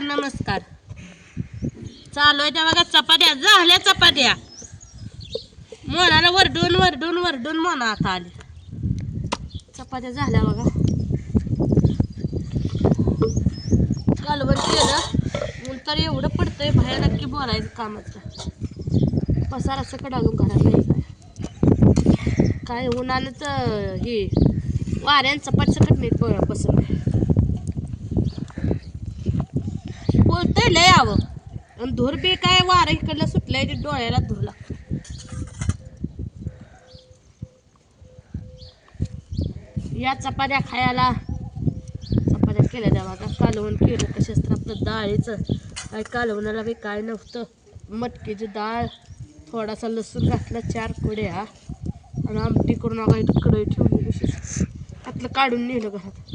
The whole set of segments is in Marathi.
नमस्कार. चालू आहे त्या बघा चपात्या झाल्या चपात्या. मोनाला वरडून वरडून वरडून मोना आता आली. चपात्या झाल्या बघा. कालवण केलं ऊन तर एवढं पडतंय भयानक की बोलायचं कामाचं. पसारा सकट अजून घरात नाही काय उन्हानंच हे वाऱ्यानं चपाट सकट नाही पसरलं. बोलतंय लय यावं आणि धूर बी काय वारं इकडलं सुटलंय ते डोळ्याला धूर लागतो. या चपात्या खायला. चपात्या केल्या त्या बघा. कालवण केलं कशाच तर आपलं डाळीचं काय कालवणाला बी काय नव्हतं. मटकीची डाळ थोडासा लसूण घातला 4 कुड्या आणि आमटी करून बघा इथं कढई ठेवली कशी त्यातलं काढून नेलं घरात.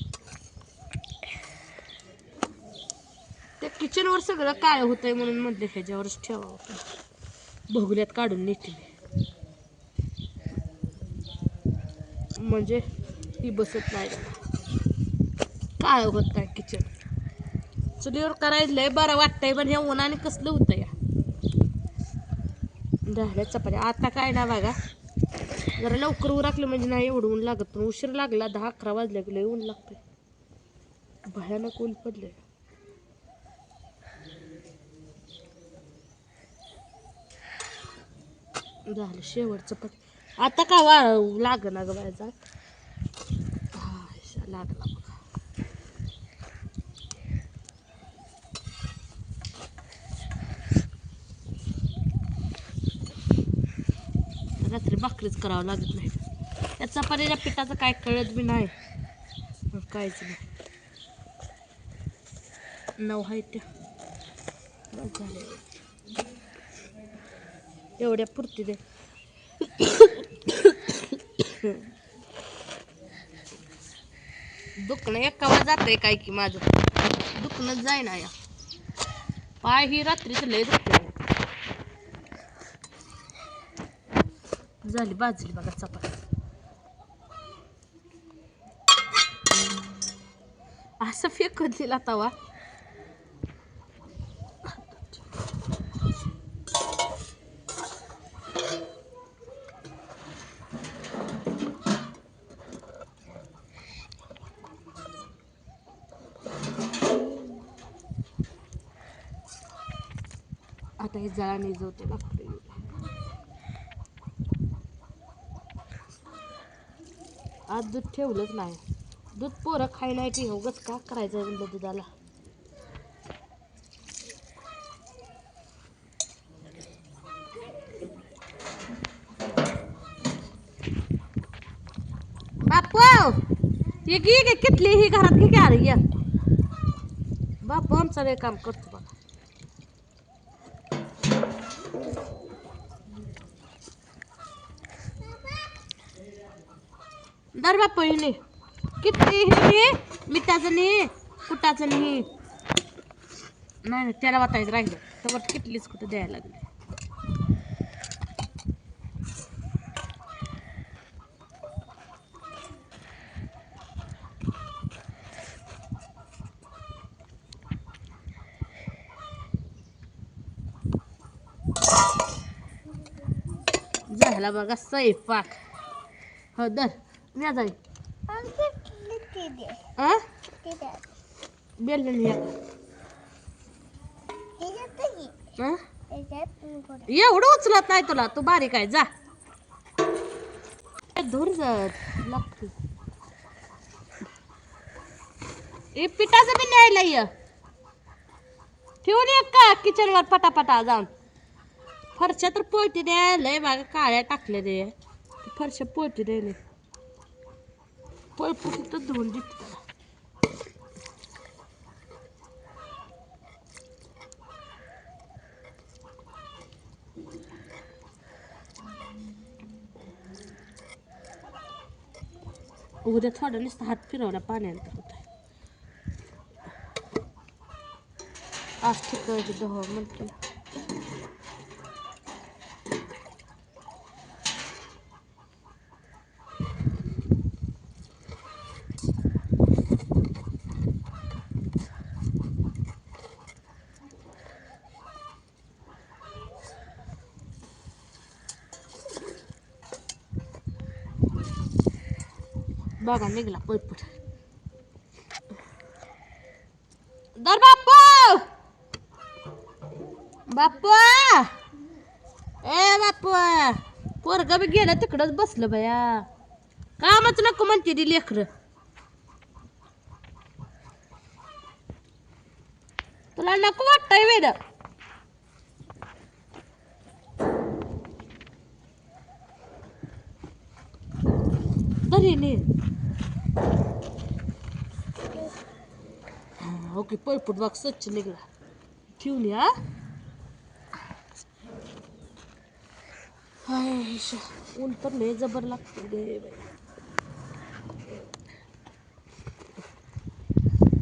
त्या किचनवर सगळं काळं होतंय म्हणून म्हटलं ह्याच्यावरच ठेवावं. भोगल्यात काढून नेते म्हणजे ती बसत नाही काळं होत काय किचन. चुलीवर करायचं लय बरं वाटतंय पण ह्या उन्हाने कसलं होतं या. झाल्या चपात्या आता काय ना बघा जरा लवकर उरकलं म्हणजे नाही एवढं ऊन लागत पण उशीर लागला 10-11 वाजल्या की लय ऊन लागतंय. भयानक ऊन पडले. झालं शेवटचं पण आता का लाग ना ग बायचा लागला बघा. रात्री भाकरीच करावं लागत नाही. त्या चपातीच्या पिठाचं काय कळत बी नाही काहीच नाही. 9 आहेत त्या झाले एवढ्या पुरती दे. दुखणं एकावर जातंय काय की माझं दुखणंच जाईना या. पाय ही रात्रीच लय दुखते. झाली बाजली बघा चपाती. असं फेकत दिला तवा. आता हे जळा निजवते भाकरी. आज दूध ठेवलंच नाही. दूध पोरं खाय नाही ते उगाच का करायचं म्हणलं दुधाला. बापू ये घे कितली ही घरात घे की अरे बापू आमचं लय काम करतो बघा. दर बापू हिने किती हे मिठाचं नाही कुटाचं नाही नाही त्याला वाटायचं राहिलं तर किटलीच कुठं द्यायला लागली. झाला बघा स्वयंपाक. हो दर मी जाई बेलन एवढं उचलत नाही तुला तू बारीक आहे जा धूर लागते. पिठाचं बी न्यायला ये ठेवून एक का किचनवर पटापटा जाऊन. फरशा तर पोळती द्या लय बघा काळ्या टाकल्या दे फरशा पोळती द्यायला पळपुटी तर धुवून देते. उद्या थोडं नुसतं हात फिरवला पाण्यानंतर होत आहे. आज ठिकाणी दहा म्हणते. बघा निघला पळपट. दर बाप्पू बाप्पू ए बाप्पू पोरग बी गेलं तिकडच बसलं बया. कामच नको म्हणते ती लेकर. तुला नको वाटतंय वेड. तरी नाही ओके पळपूट बाग स्वच्छ निघला. ठेवून या ऊन तर लय जबर लागतं गे बाई.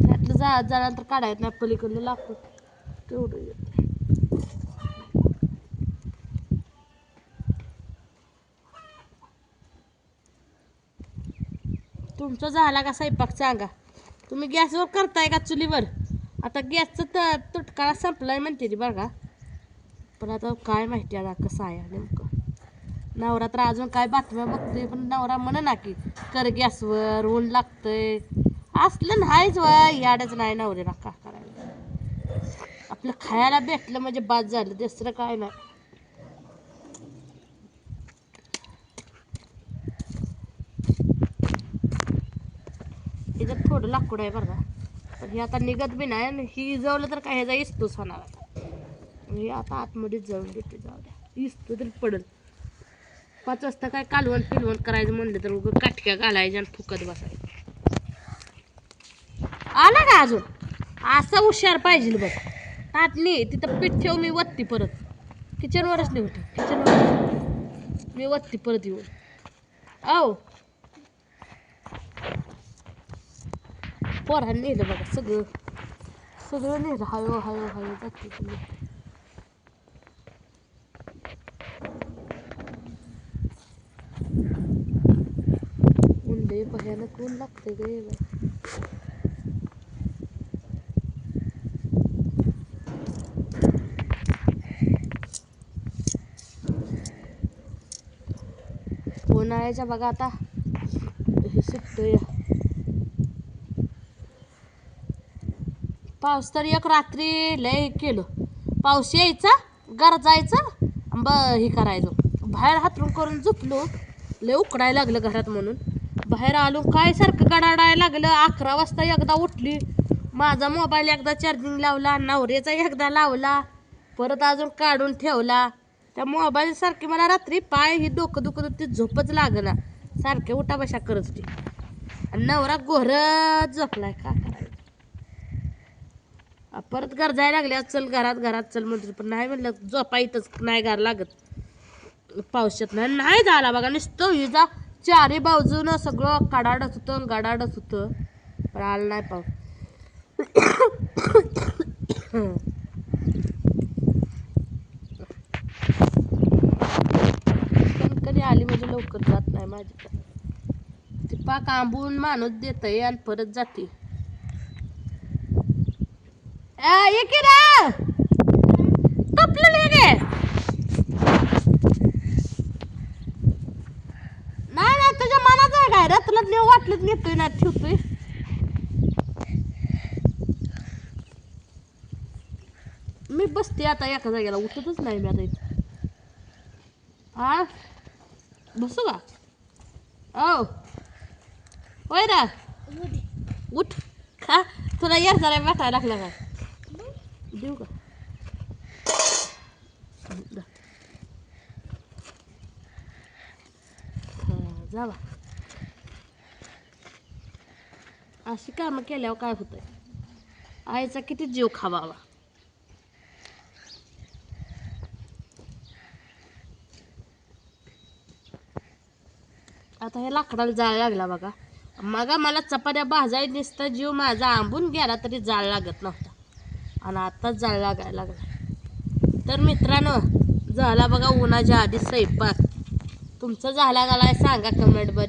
त्यातलं जाल्यानंतर काढायचं नाही पलीकडलं लाकूड तेवढं येत. तुमचं झाला का स्वयंपाक सांगा. तुम्ही गॅसवर करताय का चुलीवर. आता गॅसचा तुटकाळा संपलाय म्हणते ती बघा. पण आता काय माहिती आता कसं आहे नेमकं. नवरा तर अजून काय बातम्या बघतोय पण नवरा म्हण ना की कर गॅसवर ऊन लागतंय. असलं नाहीच वय याडच नाही नवऱ्याला का करायला. आपलं खायला भेटलं म्हणजे बाद झालं दुसरं काय नाही. इथं थोडं लाकूड आहे बरं. पण हे आता निघत बी नाही आणि ही जवळ तर काय ह्याचा इस्तूच होणार आता. हे आता आतमध्येच जाऊन देते जाऊ द्या इस्तू तरी पडल. 5 वाजता काय कालवण पिलवण करायचं म्हणलं तर उगं काठक्या घालायच्या आणि फुकत बसायचं. आला का अजून असं हुशार पाहिजे बघ. ताटली तिथं पीठ ठेव मी वत्ती परत. किचनवरच नाही होतं किचनवर मी वत्ती परत येऊन. औ पोरांनी नेलं बघा सगळं सगळं नेलं. हळू हळू हळू जाते तुम्ही. ऊन लय भयानक ऊन लागते गे बाई. उन्हाळ्याच्या बघा आता हे सुटतंय. पाऊस तर एक रात्री लय केलं. पाऊस यायचा गरजायचं हे करायचं. बाहेर हातरून करून झोपलो लय उकडायला लागलं घरात म्हणून. बाहेर आलो काय सारखं गडाडायला लागलं. 11 वाजता एकदा उठली. माझा मोबाईल एकदा चार्जिंग लावला. नवऱ्याचा एकदा लावला परत अजून काढून ठेवला. त्या मोबाईल सारखी मला रात्री पाय ही डोकं दुखत होती झोपच लागना. सारखे उठा बशा करत होती. आणि नवरा गोहरत झोपलाय का करायचं. परत गरजायला लागल्या चल घरात चल म्हणतो पण नाही म्हणलं झोपा इथंच नाही गार लागत पावसात नाही झाला बघा. नुसतं हिजा 4 बाजूनं सगळं कडाडत होतं गडाडत होतं पण आलं नाही पाऊस. कणकणी आली म्हणजे लवकर जात नाही माझी. ती पाक आंबून माणूस देतय आणि परत जाते. नाही तुझ्या मनात आहे काय रे. तुला नेऊ वाटलं नेतोय ना ठेवतोय. मी बसते आता एका जागेला उठतच नाही मी आता इथं. हा बसू का ओ होय ना उठ का तुला यार जरा वाटायला लागला का देऊ का. जावा अशी कामं केल्यावर काय होतंय. आईचा किती जीव खावावा. आता हे लाकडाला जाळ लागला बघा. मग मला चपात्या भाजाय दिसतं जीव माझा आंबून गेला तरी जाळ लागत नव्हता आणि आताच जाळ लागायला लागला. तर मित्रांनो झाला बघा उन्हाच्या आधी स्वयंपाक. तुमचं झाला का सांगा कमेंटमध्ये.